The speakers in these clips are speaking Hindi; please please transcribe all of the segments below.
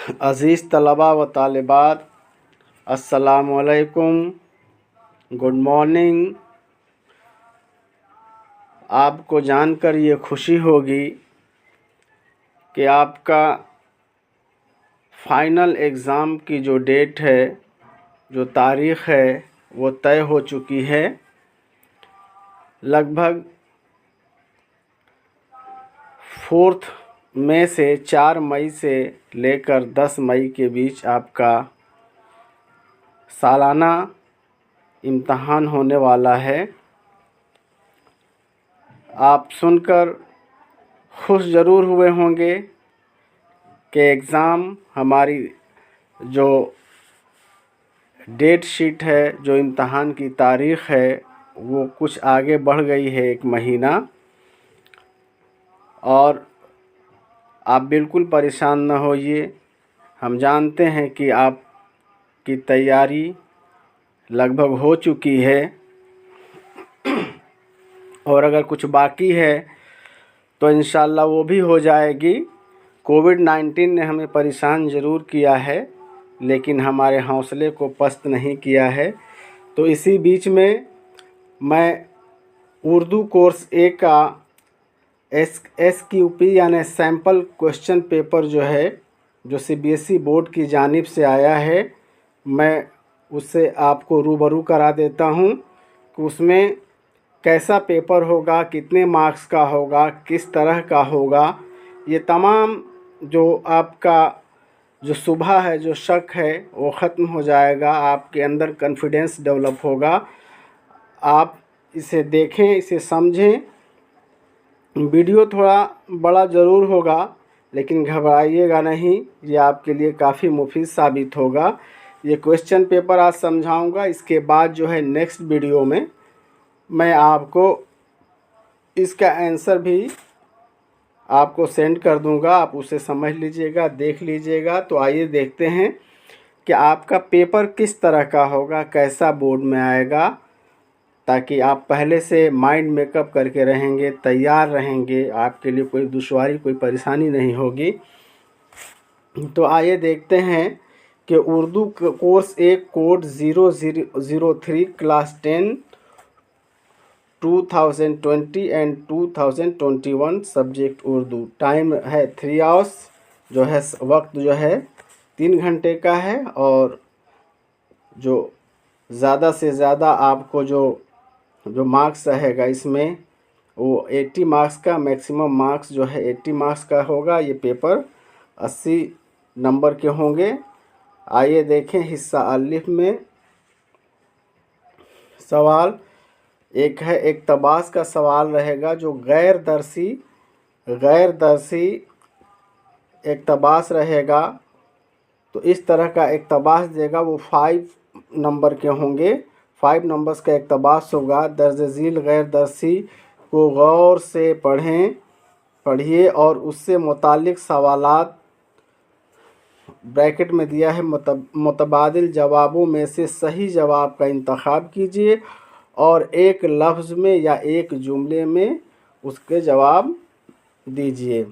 अज़ीज़ तलबा व तालिबात, अस्सलामु अलैकुम, गुड मॉर्निंग। आपको जानकर ये खुशी होगी कि आपका फ़ाइनल एग्ज़ाम की जो डेट है, जो तारीख़ है, वो तय हो चुकी है। लगभग 4 मई से 4 मई से लेकर 10 मई के बीच आपका सालाना इम्तहान होने वाला है। आप सुनकर खुश ज़रूर हुए होंगे कि एग्ज़ाम हमारी जो डेट शीट है, जो इम्तहान की तारीख़ है, वो कुछ आगे बढ़ गई है 1 महीना। और आप बिल्कुल परेशान न होइए। हम जानते हैं कि आपकी तैयारी लगभग हो चुकी है और अगर कुछ बाकी है तो इंशाल्लाह वो भी हो जाएगी। कोविड-19 ने हमें परेशान ज़रूर किया है, लेकिन हमारे हौसले को पस्त नहीं किया है। तो इसी बीच में मैं उर्दू कोर्स ए का SQP यानी सैम्पल क्वेश्चन पेपर जो है, जो CBSE बोर्ड की जानिब से आया है, मैं उससे आपको रूबरू करा देता हूँ कि उसमें कैसा पेपर होगा, कितने मार्क्स का होगा, किस तरह का होगा। ये तमाम जो आपका जो शुबहा है, जो शक है, वो ख़त्म हो जाएगा। आपके अंदर कॉन्फिडेंस डेवलप होगा। आप इसे देखें, इसे समझें। वीडियो थोड़ा बड़ा ज़रूर होगा, लेकिन घबराइएगा नहीं, ये आपके लिए काफ़ी मुफीद साबित होगा। ये क्वेश्चन पेपर आज समझाऊंगा। इसके बाद जो है नेक्स्ट वीडियो में मैं आपको इसका आंसर भी आपको सेंड कर दूंगा। आप उसे समझ लीजिएगा, देख लीजिएगा। तो आइए देखते हैं कि आपका पेपर किस तरह का होगा, कैसा बोर्ड में आएगा, ताकि आप पहले से माइंड मेकअप करके रहेंगे, तैयार रहेंगे। आपके लिए कोई दुश्वारी, कोई परेशानी नहीं होगी। तो आइए देखते हैं कि उर्दू कोर्स एक code 0003 class 10 2020 and 2021 subject Urdu. Time है 3 आवर्स, जो है वक्त जो है 3 घंटे का है। और जो ज़्यादा से ज़्यादा आपको जो मार्क्स रहेगा इसमें, वो 80 मार्क्स का, मैक्सिमम मार्क्स जो है 80 मार्क्स का होगा। ये पेपर 80 नंबर के होंगे। आइए देखें हिस्सा अलिफ में सवाल एक है। इक़्तिबास का सवाल रहेगा, जो गैर दरसी इक़्तिबास रहेगा। तो इस तरह का इक़्तिबास देगा, वो 5 नंबर के होंगे। 5 नंबर्स का इक़्तिबास होगा। दर्ज झील गैर दरसी को गौर से पढ़िए और उससे मुतालिक सवालात ब्रैकेट में दिया है, मुतबादिल जवाबों में से सही जवाब का इंतखाब कीजिए और एक लफ्ज़ में या एक जुमले में उसके जवाब दीजिए।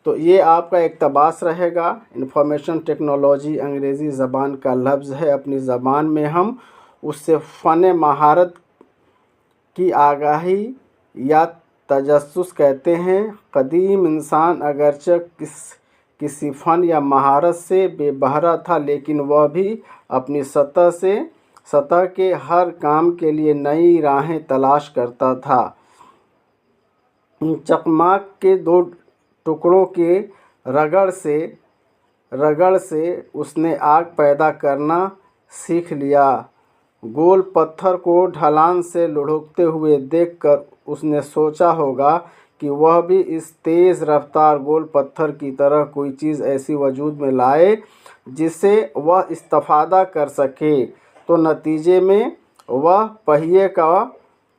तो ये आपका इक़्तिबास रहेगा। इंफॉर्मेशन टेक्नोलॉजी अंग्रेज़ी ज़बान का लफ्ज़ है। अपनी ज़बान में हम उससे फ़न महारत की आगाही या तजस्सुस कहते हैं। कदीम इंसान अगरचे किसी फ़न या महारत से बेबहरा था, लेकिन वह भी अपनी सतह के हर काम के लिए नई राहें तलाश करता था। चकमाक के 2 टुकड़ों के रगड़ से उसने आग पैदा करना सीख लिया। गोल पत्थर को ढलान से लुढ़कते हुए देखकर उसने सोचा होगा कि वह भी इस तेज़ रफ्तार गोल पत्थर की तरह कोई चीज़ ऐसी वजूद में लाए जिससे वह इस्तिफ़ादा कर सके। तो नतीजे में वह पहिए का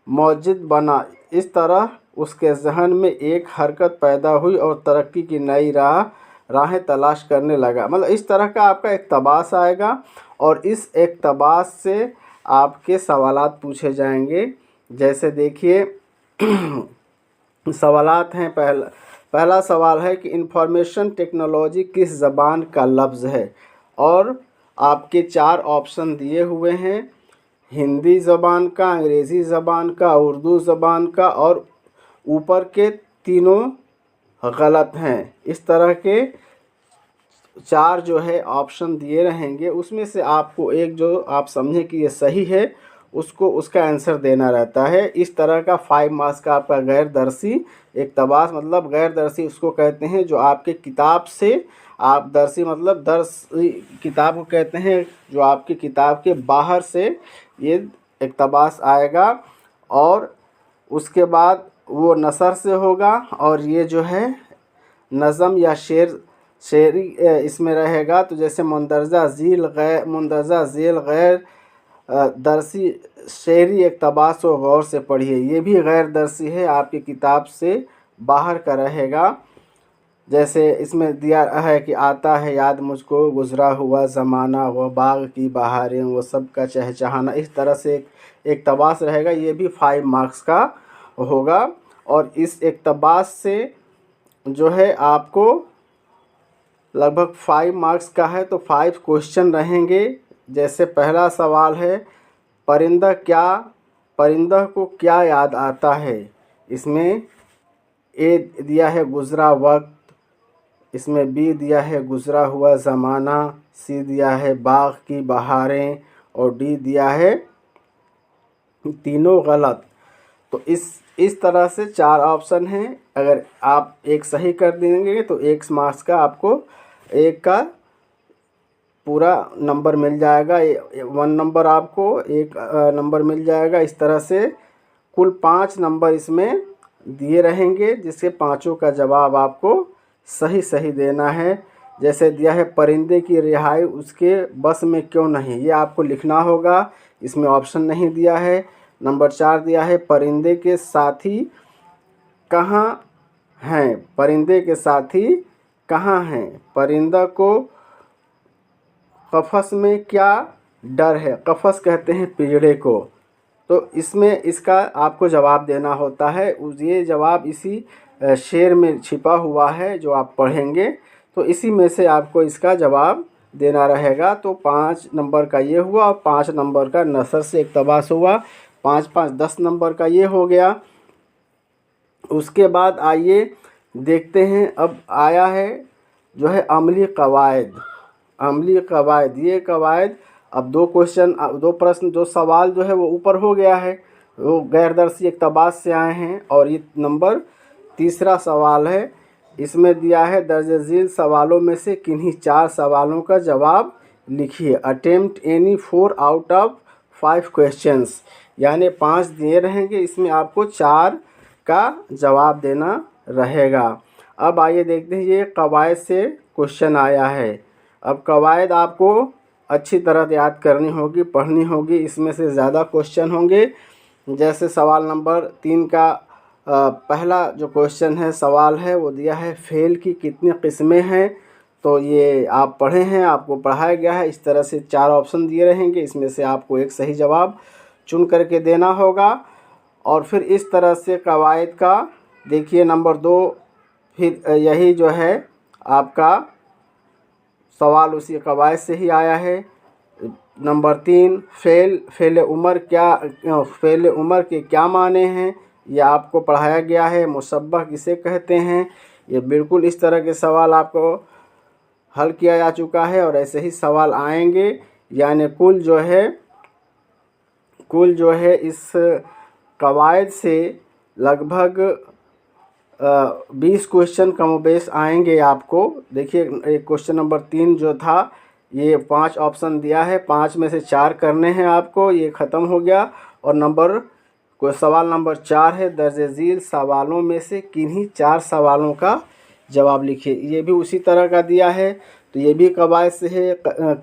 मौजिद बना। इस तरह उसके जहन में एक हरकत पैदा हुई और तरक्की की नई राहें तलाश करने लगा। मतलब इस तरह का आपका इक़्तिबास आएगा और इस इक़्तिबास से आपके सवालात पूछे जाएंगे। जैसे देखिए सवालात हैं। पहला सवाल है कि इंफॉर्मेशन टेक्नोलॉजी किस ज़बान का लफ्ज़ है, और आपके 4 ऑप्शन दिए हुए हैं, हिंदी ज़बान का, अंग्रेज़ी ज़बान का, उर्दू ज़बान का, और ऊपर के तीनों गलत हैं। इस तरह के 4 जो है ऑप्शन दिए रहेंगे, उसमें से आपको एक जो आप समझें कि ये सही है उसको उसका आंसर देना रहता है। इस तरह का 5 मार्क्स का आपका गैर दर्शी इक़्तिबास, मतलब गैर दर्शी उसको कहते हैं जो आपके किताब से, आप दर्शी मतलब दर्शी किताब को कहते हैं जो आपकी किताब के बाहर से ये इक़्तिबास आएगा, और उसके बाद वो नसर से होगा, और ये जो है नज़म या शेरी इसमें रहेगा। तो जैसे मुंदरजा झील गैर दर्शी शेरी इक़्तिबास को गौर से पढ़िए, ये भी गैर दर्शी है, आपकी किताब से बाहर का रहेगा। जैसे इसमें दिया है कि आता है याद मुझको गुज़रा हुआ ज़माना, वो बाग की बहारें, वो सब का चहचहाना, इस तरह से एक इक़्तिबास रहेगा, ये भी 5 मार्क्स का होगा। और इस इक़्तिबास से जो है आपको लगभग 5 मार्क्स का है, तो 5 क्वेश्चन रहेंगे। जैसे पहला सवाल है, परिंदा को क्या याद आता है। इसमें ए दिया है गुज़रा वक्त, इसमें बी दिया है गुज़रा हुआ ज़माना, सी दिया है बाग की बहारें, और डी दिया है तीनों गलत। तो इस तरह से 4 ऑप्शन हैं। अगर आप एक सही कर देंगे तो 1 मार्क्स का आपको 1 का पूरा नंबर मिल जाएगा, 1 नंबर आपको 1 नंबर मिल जाएगा। इस तरह से कुल 5 नंबर इसमें दिए रहेंगे, जिसके पाँचों का जवाब आपको सही देना है। जैसे दिया है परिंदे की रिहाई उसके बस में क्यों नहीं, ये आपको लिखना होगा, इसमें ऑप्शन नहीं दिया है। नंबर 4 दिया है परिंदे के साथी कहाँ हैं, परिंदे के साथी कहाँ हैं, परिंदा को कफ़स में क्या डर है, कफ़स कहते हैं पिंजरे को। तो इसमें इसका आपको जवाब देना होता है, ये जवाब इसी शेर में छिपा हुआ है जो आप पढ़ेंगे, तो इसी में से आपको इसका जवाब देना रहेगा। तो 5 नंबर का ये हुआ, और 5 नंबर का नसर से इक़्तिबास हुआ, 5 10 नंबर का ये हो गया। उसके बाद आइए देखते हैं, अब आया है जो है अमली कवायद। ये कवायद, अब 2 प्रश्न 2 सवाल जो है वो ऊपर हो गया है, वो गैरदर्शी इक़्तिबास से आए हैं, और ये नंबर 3 सवाल है। इसमें दिया है दर्ज झील सवालों में से किन्हीं 4 सवालों का जवाब लिखिए। Attempt any 4 out of 5 questions, यानी 5 दिए रहेंगे, इसमें आपको 4 का जवाब देना रहेगा। अब आइए देखते हैं, ये कवायद से क्वेश्चन आया है। अब कवायद आपको अच्छी तरह याद करनी होगी, पढ़नी होगी, इसमें से ज़्यादा क्वेश्चन होंगे। जैसे सवाल नंबर 3 का पहला जो क्वेश्चन है, सवाल है, वो दिया है फेल की कितनी किस्में हैं। तो ये आप पढ़े हैं, आपको पढ़ाया गया है, इस तरह से 4 ऑप्शन दिए रहेंगे, इसमें से आपको एक सही जवाब चुन करके देना होगा। और फिर इस तरह से कवायद का देखिए नंबर 2, फिर यही जो है आपका सवाल उसी कवायद से ही आया है। नंबर 3, फ़ेल उमर के क्या माने हैं, यह आपको पढ़ाया गया है। मुशब्बह किसे कहते हैं, ये बिल्कुल इस तरह के सवाल आपको हल किया जा चुका है, और ऐसे ही सवाल आएंगे। यानी कुल जो है इस कवायद से लगभग 20 क्वेश्चन कमोबेश आएंगे आपको। देखिए एक क्वेश्चन नंबर 3 जो था, ये 5 ऑप्शन दिया है, 5 में से 4 करने हैं आपको, ये ख़त्म हो गया। और सवाल नंबर 4 है, दर्ज झील सवालों में से किन्हीं 4 सवालों का जवाब लिखिए, ये भी उसी तरह का दिया है। तो ये भी कवायद से है।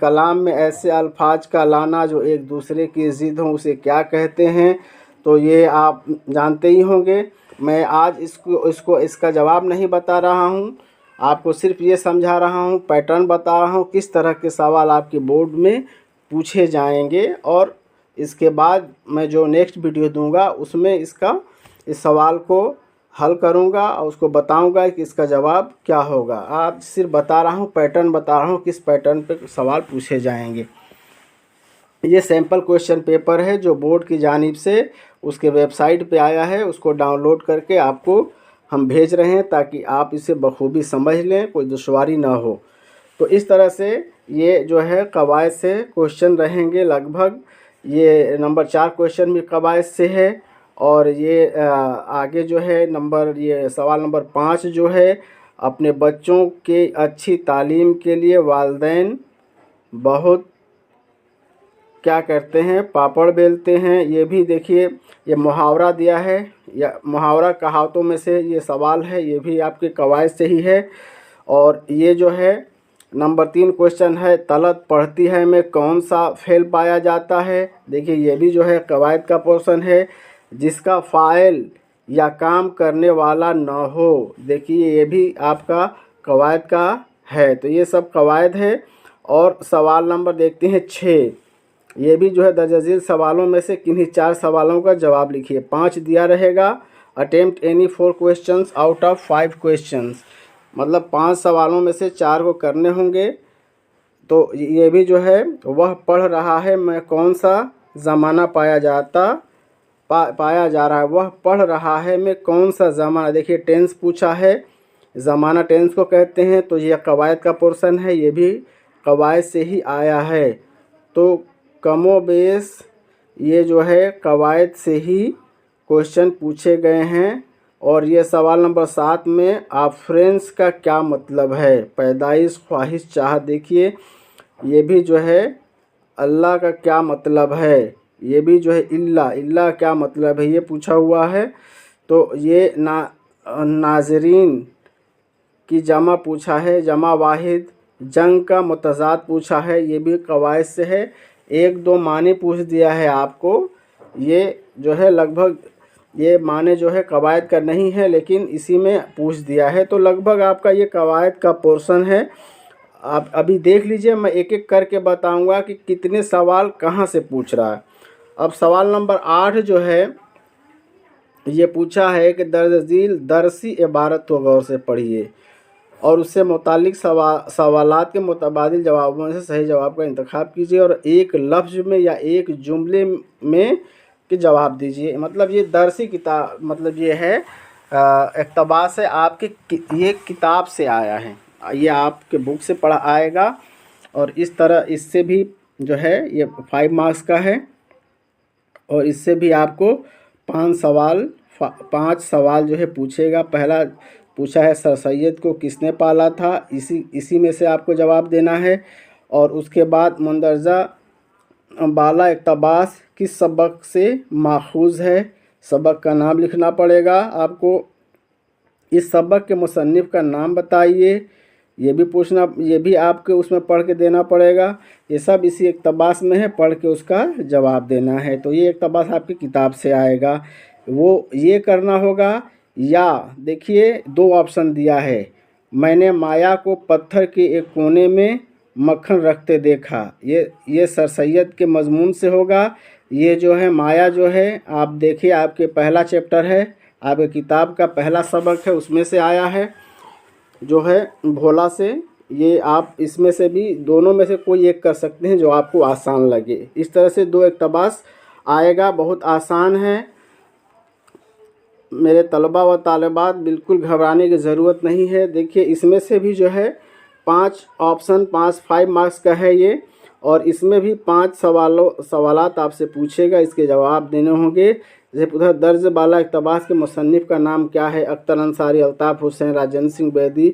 कलाम में ऐसे अल्फाज का लाना जो एक दूसरे की ज़िद हों उसे क्या कहते हैं, तो ये आप जानते ही होंगे। मैं आज इसका जवाब नहीं बता रहा हूँ, आपको सिर्फ ये समझा रहा हूँ, पैटर्न बता रहा हूँ किस तरह के सवाल आपके बोर्ड में पूछे जाएंगे। और इसके बाद मैं जो नेक्स्ट वीडियो दूंगा उसमें इस सवाल को हल करूँगा और उसको बताऊँगा कि इसका जवाब क्या होगा। आप सिर्फ बता रहा हूँ, पैटर्न बता रहा हूँ, किस पैटर्न पे सवाल पूछे जाएंगे। ये सैम्पल क्वेश्चन पेपर है जो बोर्ड की जानिब से उसके वेबसाइट पे आया है, उसको डाउनलोड करके आपको हम भेज रहे हैं ताकि आप इसे बखूबी समझ लें, कोई दुश्वारी ना हो। तो इस तरह से ये जो है कवायद से क्वेश्चन रहेंगे लगभग। ये नंबर 4 क्वेश्चन भी कवायद से है और ये आगे जो है ये सवाल नंबर 5 जो है, अपने बच्चों के अच्छी तालीम के लिए वालिदैन बहुत क्या करते हैं, पापड़ बेलते हैं। ये भी देखिए, ये मुहावरा दिया है, या मुहावरा कहावतों में से ये सवाल है, ये भी आपके कवायद से ही है। और ये जो है नंबर 3 क्वेश्चन है, तलत पढ़ती है में कौन सा फेल पाया जाता है। देखिए ये भी जो है कवायद का पोर्शन है, जिसका फ़ाइल या काम करने वाला न हो। देखिए ये भी आपका कवायद का है। तो ये सब कवायद है। और सवाल नंबर देखते हैं 6। ये भी जो है दर्ज झील सवालों में से किन्हीं 4 सवालों का जवाब लिखिए। 5 दिया रहेगा, attempt any 4 questions out of 5 questions, मतलब 5 सवालों में से 4 को करने होंगे। तो ये भी जो है, वह पढ़ रहा है में कौन सा ज़माना पाया जा रहा है। वह पढ़ रहा है में कौन सा ज़माना, देखिए टेंस पूछा है, ज़माना टेंस को कहते हैं। तो ये कवायद का पोर्शन है, ये भी कवायद से ही आया है। तो कमोबेश ये जो है कवायद से ही क्वेश्चन पूछे गए हैं। और ये सवाल नंबर 7 में आप फ्रेंड्स का क्या मतलब है, पैदाइश, ख्वाहिश, चाह। देखिए ये भी जो है अल्लाह का क्या मतलब है, ये भी जो है इल्ला क्या मतलब है, ये पूछा हुआ है। तो ये नाजरीन की जमा पूछा है, जमा वाहिद। जंग का मुतज़ाद पूछा है, ये भी कवायद से है। 1-2 माने पूछ दिया है आपको। ये जो है लगभग ये माने जो है कवायद का नहीं है, लेकिन इसी में पूछ दिया है। तो लगभग आपका ये कवायद का पोर्शन है। आप अभी देख लीजिए, मैं एक एक करके बताऊंगा कि कितने सवाल कहाँ से पूछ रहा है। अब सवाल नंबर 8 जो है, ये पूछा है कि दर्ज झील दरसी इबारत को गौर से पढ़िए और उससे मुतालिक सवालात के मुतबादिल जवाबों में से सही जवाब का इंतखाब कीजिए और एक लफ्ज़ में या एक जुमले में के जवाब दीजिए। मतलब ये दरसी किताब, मतलब ये है इक़्तिबास है आपके, ये किताब से आया है, ये आपके बुक से पढ़ा आएगा। और इस तरह इससे भी जो है ये 5 मार्क्स का है और इससे भी आपको 5 सवाल जो है पूछेगा। पहला पूछा है सर सैयद को किसने पाला था, इसी में से आपको जवाब देना है। और उसके बाद मंदरजा बाला इक़्तिबास किस सबक से माखूज़ है, सबक का नाम लिखना पड़ेगा आपको। इस सबक के मुसन्निफ़ का नाम बताइए, ये भी पूछना, ये भी आपको उसमें पढ़ के देना पड़ेगा। ये सब इसी इक़्तिबास में है, पढ़ के उसका जवाब देना है। तो ये इक़्तिबास आपकी किताब से आएगा, वो ये करना होगा। या देखिए 2 ऑप्शन दिया है, मैंने माया को पत्थर के एक कोने में मक्खन रखते देखा। ये सर सैयद के मज़मून से होगा। ये जो है माया जो है, आप देखिए आपके पहला चैप्टर है, आपके किताब का पहला सबक है, उसमें से आया है जो है भोला से। ये आप इसमें से भी दोनों में से कोई एक कर सकते हैं जो आपको आसान लगे। इस तरह से 2 इक़्तिबास आएगा, बहुत आसान है। मेरे तलबा व तालिबात बिल्कुल घबराने की ज़रूरत नहीं है। देखिए इसमें से भी जो है 5 ऑप्शन 5 मार्क्स का है ये, और इसमें भी 5 सवालात आपसे पूछेगा, इसके जवाब देने होंगे। जैसे उधर दर्ज बाला इक़्तिबास के मुसन्निफ़ का नाम क्या है, अख्तर अंसारी, अल्ताफ़ हुसैन, राजेंद्र सिंह बैदी,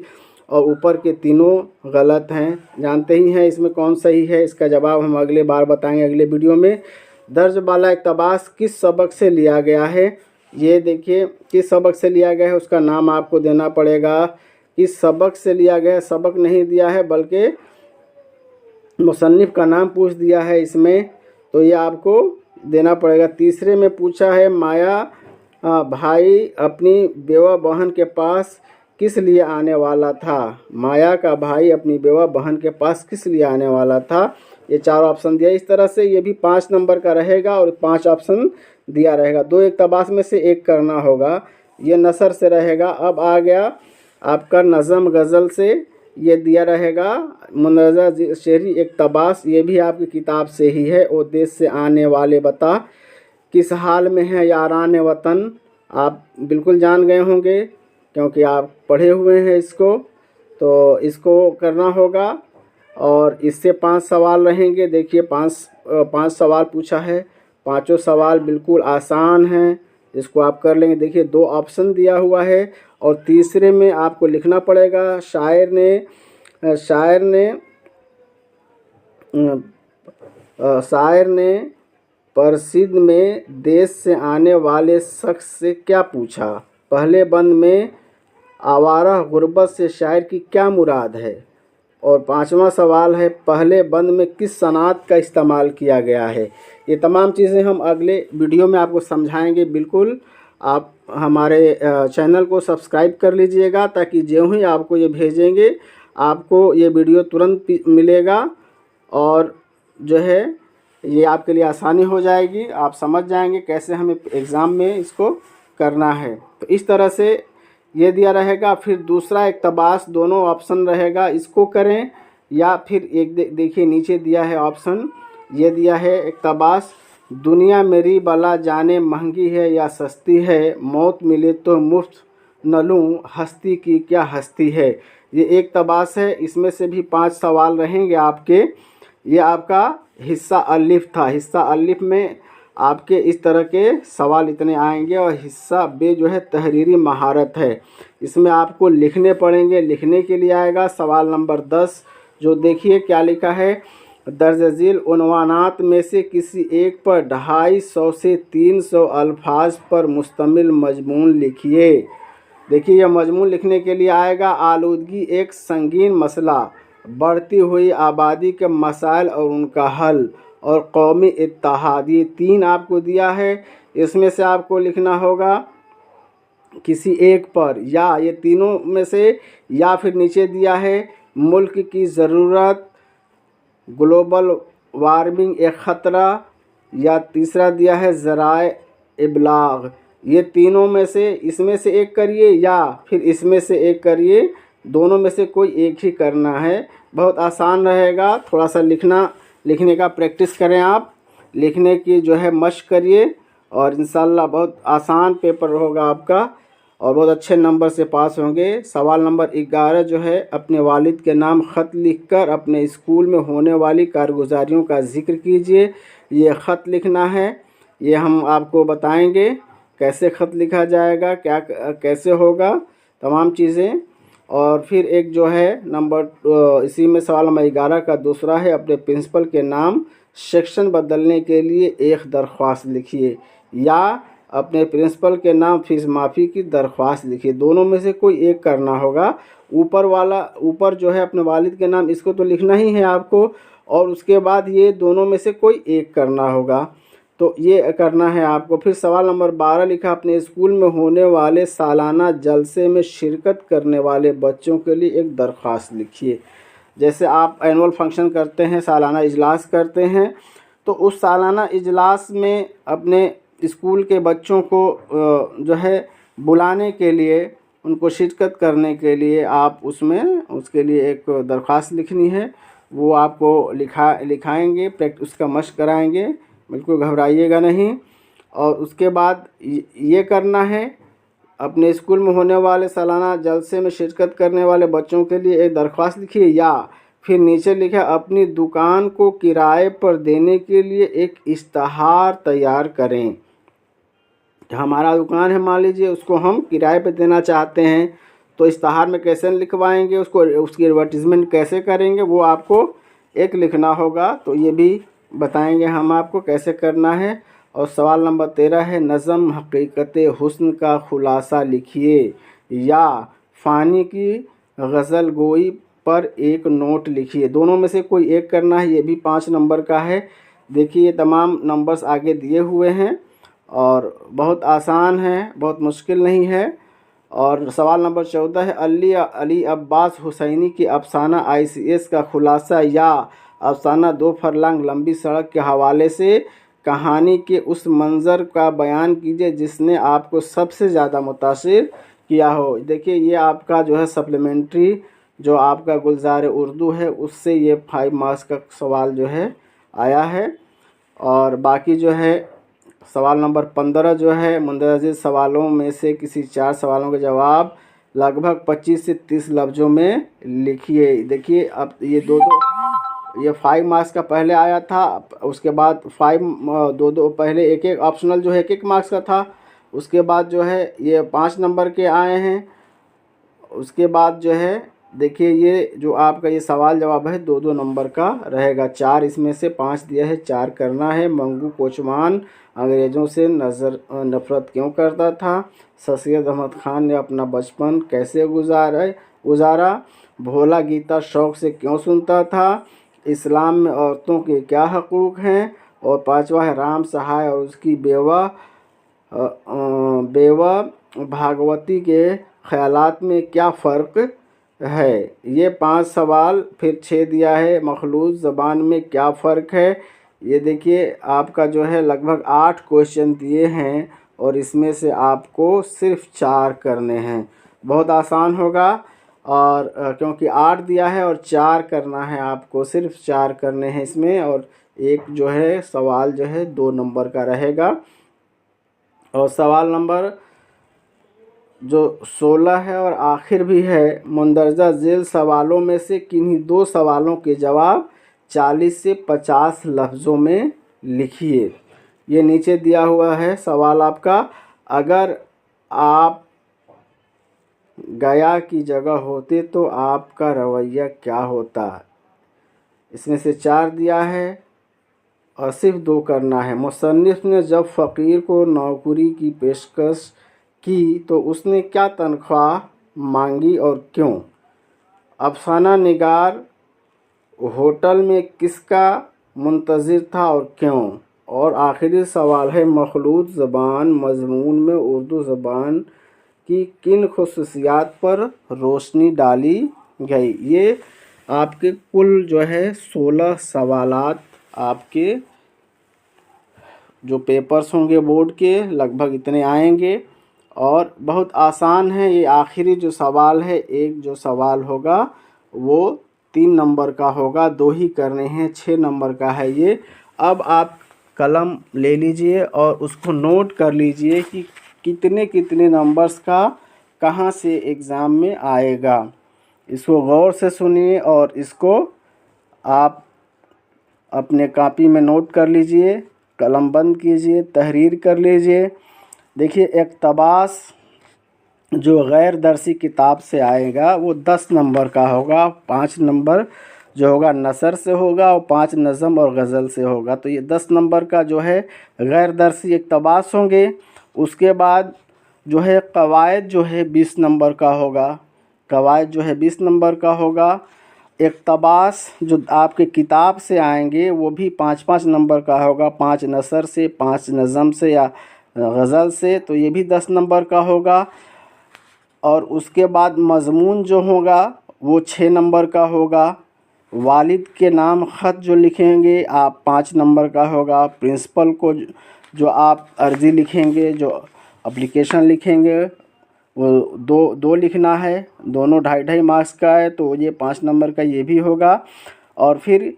और ऊपर के तीनों गलत हैं, जानते ही हैं। इसमें कौन सही है, इसका जवाब हम अगले बार बताएंगे, अगले वीडियो में। दर्ज बाला इक़्तिबास किस सबक से लिया गया है, ये देखिए किस सबक से लिया गया है उसका नाम आपको देना पड़ेगा। किस सबक से लिया गया है, सबक नहीं दिया है बल्कि मुसन्निफ़ का नाम पूछ दिया है इसमें, तो ये आपको देना पड़ेगा। तीसरे में पूछा है माया भाई अपनी बेवा बहन के पास किस लिए आने वाला था। माया का भाई अपनी बेवा बहन के पास किस लिए आने वाला था। ये 4 ऑप्शन दिया। इस तरह से ये भी 5 नंबर का रहेगा और 5 ऑप्शन दिया रहेगा। 2 इक़्तिबास में से एक करना होगा। ये नसर से रहेगा। अब आ गया आपका नज़म गज़ल से, ये दिया रहेगा मुंदरजा शेरी इक़्तबास, ये भी आपकी किताब से ही है। ओ देश से आने वाले बता किस हाल में है यारान वतन, आप बिल्कुल जान गए होंगे क्योंकि आप पढ़े हुए हैं इसको, तो इसको करना होगा। और इससे 5 सवाल रहेंगे। देखिए 5 सवाल पूछा है, पाँचों सवाल बिल्कुल आसान हैं, इसको आप कर लेंगे। देखिए 2 ऑप्शन दिया हुआ है और तीसरे में आपको लिखना पड़ेगा शायर ने प्रसिद्ध में देश से आने वाले शख्स से क्या पूछा। पहले बंद में आवारा गुर्बत से शायर की क्या मुराद है। और 5वां सवाल है पहले बंद में किस सनात का इस्तेमाल किया गया है। ये तमाम चीज़ें हम अगले वीडियो में आपको समझाएंगे। बिल्कुल आप हमारे चैनल को सब्सक्राइब कर लीजिएगा ताकि जो ही आपको ये भेजेंगे आपको ये वीडियो तुरंत मिलेगा और जो है ये आपके लिए आसानी हो जाएगी, आप समझ जाएंगे कैसे हमें एग्ज़ाम में इसको करना है। तो इस तरह से ये दिया रहेगा। फिर दूसरा इक़्तिबास, दोनों ऑप्शन रहेगा, इसको करें या फिर एक देखिए नीचे दिया है ऑप्शन, ये दिया है इक़्तिबास, दुनिया मेरी बला जाने महंगी है या सस्ती है, मौत मिले तो मुफ्त न लूँ, हस्ती की क्या हस्ती है। ये एक इक़्तिबास है, इसमें से भी 5 सवाल रहेंगे आपके। ये आपका हिस्सा अलिफ था। हिस्सा अलिफ में आपके इस तरह के सवाल इतने आएंगे और हिस्सा बे जो है तहरीरी महारत है, इसमें आपको लिखने पड़ेंगे। लिखने के लिए आएगा सवाल नंबर 10, जो देखिए क्या लिखा है, दर्ज झील उन्वानात में से किसी एक पर 250 से 300 अल्फाज पर मुश्तमिल मजमून लिखिए। देखिए यह मजमून लिखने के लिए आएगा, आलूदगी एक संगीन मसला, बढ़ती हुई आबादी के मसाइल और उनका हल, और कौमी इत्तेहाद, ये 3 आपको दिया है। इसमें से आपको लिखना होगा किसी एक पर, या ये तीनों में से, या फिर नीचे दिया है मुल्क की ज़रूरत, ग्लोबल वार्मिंग एक ख़तरा, या तीसरा दिया है ज़राए इबलाग। ये तीनों में से इसमें से एक करिए या फिर इसमें से एक करिए, दोनों में से कोई एक ही करना है। बहुत आसान रहेगा, थोड़ा सा लिखने का प्रैक्टिस करें आप, लिखने की जो है मशक करिए और इंशाल्लाह बहुत आसान पेपर होगा आपका और बहुत अच्छे नंबर से पास होंगे। सवाल नंबर 11 जो है, अपने वालिद के नाम ख़त लिखकर अपने स्कूल में होने वाली कारगुजारियों का ज़िक्र कीजिए। ये ख़त लिखना है, ये हम आपको बताएंगे कैसे ख़त लिखा जाएगा, क्या कैसे होगा, तमाम चीज़ें। और फिर एक जो है नंबर इसी में सवाल नंबर 11 का दूसरा है, अपने प्रिंसिपल के नाम सेक्शन बदलने के लिए एक दरख्वास्त लिखिए, या अपने प्रिंसिपल के नाम फीस माफ़ी की दरख्वास्त लिखिए। दोनों में से कोई एक करना होगा। ऊपर जो है अपने वालिद के नाम, इसको तो लिखना ही है आपको, और उसके बाद ये दोनों में से कोई एक करना होगा, तो ये करना है आपको। फिर सवाल नंबर 12 लिखा, अपने स्कूल में होने वाले सालाना जलसे में शिरकत करने वाले बच्चों के लिए एक दरख्वास्त लिखिए। जैसे आप एनुअल फंक्शन करते हैं, सालाना इजलास करते हैं, तो उस सालाना इजलास में अपने स्कूल के बच्चों को जो है बुलाने के लिए, उनको शिरकत करने के लिए आप उसके लिए एक दरख्वास्त लिखनी है। वो आपको लिखाएंगे, उसका मशक कराएंगे, बिल्कुल घबराइएगा नहीं। और उसके बाद ये करना है, अपने स्कूल में होने वाले सालाना जलसे में शिरकत करने वाले बच्चों के लिए एक दरख्वास्त लिखिए, या फिर नीचे लिखा अपनी दुकान को किराए पर देने के लिए एक इश्तहार तैयार करें। हमारा दुकान है, मान लीजिए, उसको हम किराए पे देना चाहते हैं, तो इश्तहार में कैसे लिखवाएंगे, उसकी एडवर्टीज़मेंट कैसे करेंगे, वो आपको एक लिखना होगा। तो ये भी बताएंगे हम आपको कैसे करना है। और सवाल नंबर 13 है, नज़म हकीकत हुस्न का खुलासा लिखिए, या फ़ानी की गज़ल गोई पर एक नोट लिखिए। दोनों में से कोई एक करना है। ये भी 5 नंबर का है। देखिए तमाम नंबर्स आगे दिए हुए हैं और बहुत आसान है, बहुत मुश्किल नहीं है। और सवाल नंबर 14 है, अली अब्बास हुसैनी की अफसाना ICS का खुलासा, या अफसाना 2 फरलांग लंबी सड़क के हवाले से कहानी के उस मंज़र का बयान कीजिए जिसने आपको सबसे ज़्यादा मुतासिर किया हो। देखिए ये आपका जो है सप्लीमेंट्री जो आपका गुलजार उर्दू है उससे ये 5 मार्क्स का सवाल जो है आया है। और बाकी जो है सवाल नंबर 15 जो है मुंदरज सवालों में से किसी 4 सवालों के जवाब लगभग 25 से 30 लफ्ज़ों में लिखिए। देखिए अब ये ये 5 मार्क्स का पहले आया था, उसके बाद 5 दो पहले एक एक ऑप्शनल जो है 1 मार्क्स का था, उसके बाद जो है ये 5 नंबर के आए हैं। उसके बाद जो है देखिए ये जो आपका ये सवाल जवाब है 2-2 नंबर का रहेगा। 4 इसमें से 5 दिया है, 4 करना है। मंगू कोचमान अंग्रेज़ों से नफ़रत क्यों करता था? सर सैयद अहमद ख़ान ने अपना बचपन कैसे गुजारा? भोला गीता शौक़ से क्यों सुनता था? इस्लाम में औरतों के क्या हकूक़ हैं? और 5वां है राम सहाय और उसकी बेवा भागवती के ख़यालात में क्या फ़र्क है? ये 5 सवाल। फिर 6 दिया है मखलूत ज़बान में क्या फ़र्क है? ये देखिए आपका जो है लगभग 8 क्वेश्चन दिए हैं और इसमें से आपको सिर्फ 4 करने हैं। बहुत आसान होगा और क्योंकि 8 दिया है और 4 करना है आपको, सिर्फ 4 करने हैं इसमें। और एक जो है सवाल जो है 2 नंबर का रहेगा। और सवाल नंबर जो 16 है और आखिर भी है, मुंदरजा झेल सवालों में से किन्हीं 2 सवालों के जवाब 40 से 50 लफ्ज़ों में लिखिए। ये नीचे दिया हुआ है सवाल आपका। अगर आप गया की जगह होते तो आपका रवैया क्या होता? इसमें से 4 दिया है और सिर्फ 2 करना है। मुसन्निफ़ ने जब फ़कीर को नौकरी की पेशकश की तो उसने क्या तनख्वाह मांगी और क्यों? अफसाना निगार होटल में किसका मुंतज़िर था और क्यों? और आखिरी सवाल है मखलूत ज़बान मज़मून में उर्दू ज़बान की किन खुसूसियात पर रोशनी डाली गई? ये आपके कुल जो है 16 सवालात आपके जो पेपर्स होंगे बोर्ड के लगभग इतने आएंगे और बहुत आसान है। ये आखिरी जो सवाल है, एक जो सवाल होगा वो 3 नंबर का होगा, 2 ही करने हैं, 6 नंबर का है ये। अब आप कलम ले लीजिए और उसको नोट कर लीजिए कि कितने कितने नंबर्स का कहाँ से एग्ज़ाम में आएगा। इसको गौर से सुनिए और इसको आप अपने कॉपी में नोट कर लीजिए, कलम बंद कीजिए, तहरीर कर लीजिए। देखिए इक़्तिबास जो गैर दरसी किताब से आएगा वो 10 नंबर का होगा। 5 नंबर जो होगा नसर से होगा और 5 नज़म और गज़ल से होगा। तो ये 10 नंबर का जो है गैर दरसी इक़्तिबास होंगे। उसके बाद जो है क़वायद जो है 20 नंबर का होगा। क़वायद जो है 20 नंबर का होगा। इक़्तिबास जो आपके किताब से आएंगे वो भी 5-5 नंबर का होगा, 5 नसर से, 5 नज़म से या गज़ल से, तो ये भी 10 नंबर का होगा। और उसके बाद मज़मून जो होगा वो 6 नंबर का होगा। वालिद के नाम ख़त जो लिखेंगे आप 5 नंबर का होगा। प्रिंसिपल को जो आप अर्ज़ी लिखेंगे, जो एप्लीकेशन लिखेंगे वो दो लिखना है, दोनों 2.5 मार्क्स का है तो ये 5 नंबर का ये भी होगा। और फिर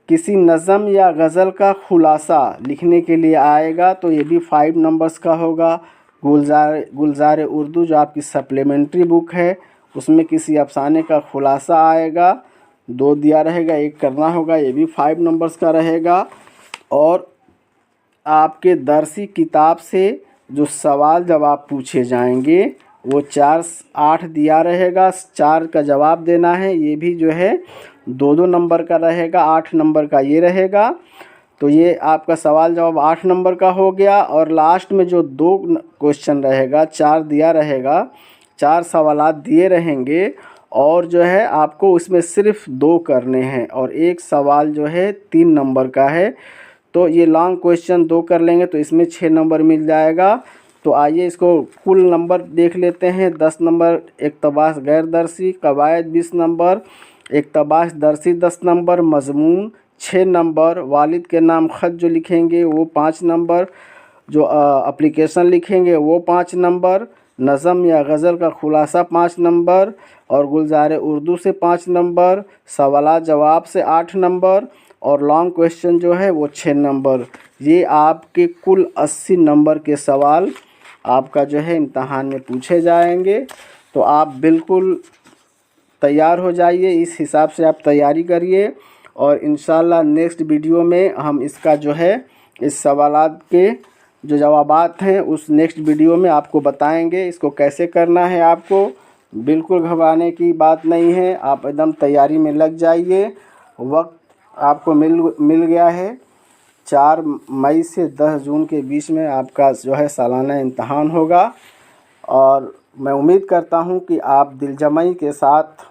किसी नज़म या गज़ल का खुलासा लिखने के लिए आएगा तो ये भी 5 नंबर्स का होगा। गुलजार उर्दू जो आपकी सप्लीमेंट्री बुक है उसमें किसी अफसाने का खुलासा आएगा, 2 दिया रहेगा, 1 करना होगा, ये भी 5 नंबर्स का रहेगा। और आपके दरसी किताब से जो सवाल जवाब पूछे जाएंगे वो 4-8 दिया रहेगा, 4 का जवाब देना है, ये भी जो है 2-2 नंबर का रहेगा, 8 नंबर का ये रहेगा। तो ये आपका सवाल जवाब 8 नंबर का हो गया। और लास्ट में जो 2 क्वेश्चन रहेगा, 4 दिया रहेगा, 4 सवालात दिए रहेंगे और जो है आपको उसमें सिर्फ 2 करने हैं और 1 सवाल जो है 3 नंबर का है। तो ये लॉन्ग क्वेश्चन 2 कर लेंगे तो इसमें 6 नंबर मिल जाएगा। तो आइए इसको कुल नंबर देख लेते हैं। 10 नंबर इक़्तिबास गैर दरसी, क़वायद 20 नंबर, इक़्तिबास दरसी 10 नंबर, मज़मून 6 नंबर, वालिद के नाम ख़त जो लिखेंगे वो 5 नंबर, जो एप्लीकेशन लिखेंगे वो 5 नंबर, नज़म या गज़ल का खुलासा 5 नंबर और गुलजार उर्दू से 5 नंबर, सवाल जवाब से 8 नंबर और लॉन्ग क्वेश्चन जो है वो 6 नंबर। ये आपके कुल 80 नंबर के सवाल आपका जो है इम्तहान में पूछे जाएंगे। तो आप बिल्कुल तैयार हो जाइए, इस हिसाब से आप तैयारी करिए और इंशाल्लाह नेक्स्ट वीडियो में हम इसका जो है इस सवालात के जो जवाबात हैं उस नेक्स्ट वीडियो में आपको बताएंगे इसको कैसे करना है। आपको बिल्कुल घबराने की बात नहीं है, आप एकदम तैयारी में लग जाइए। वक्त आपको मिल गया है 4 मई से 10 जून के बीच में आपका जो है सालाना इम्तहान होगा और मैं उम्मीद करता हूं कि आप दिलजमाई के साथ,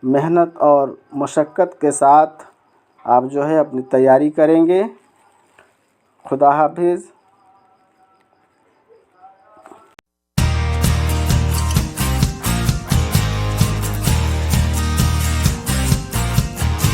मेहनत और मशक्क़त के साथ आप जो है अपनी तैयारी करेंगे। खुदा हाफिज़।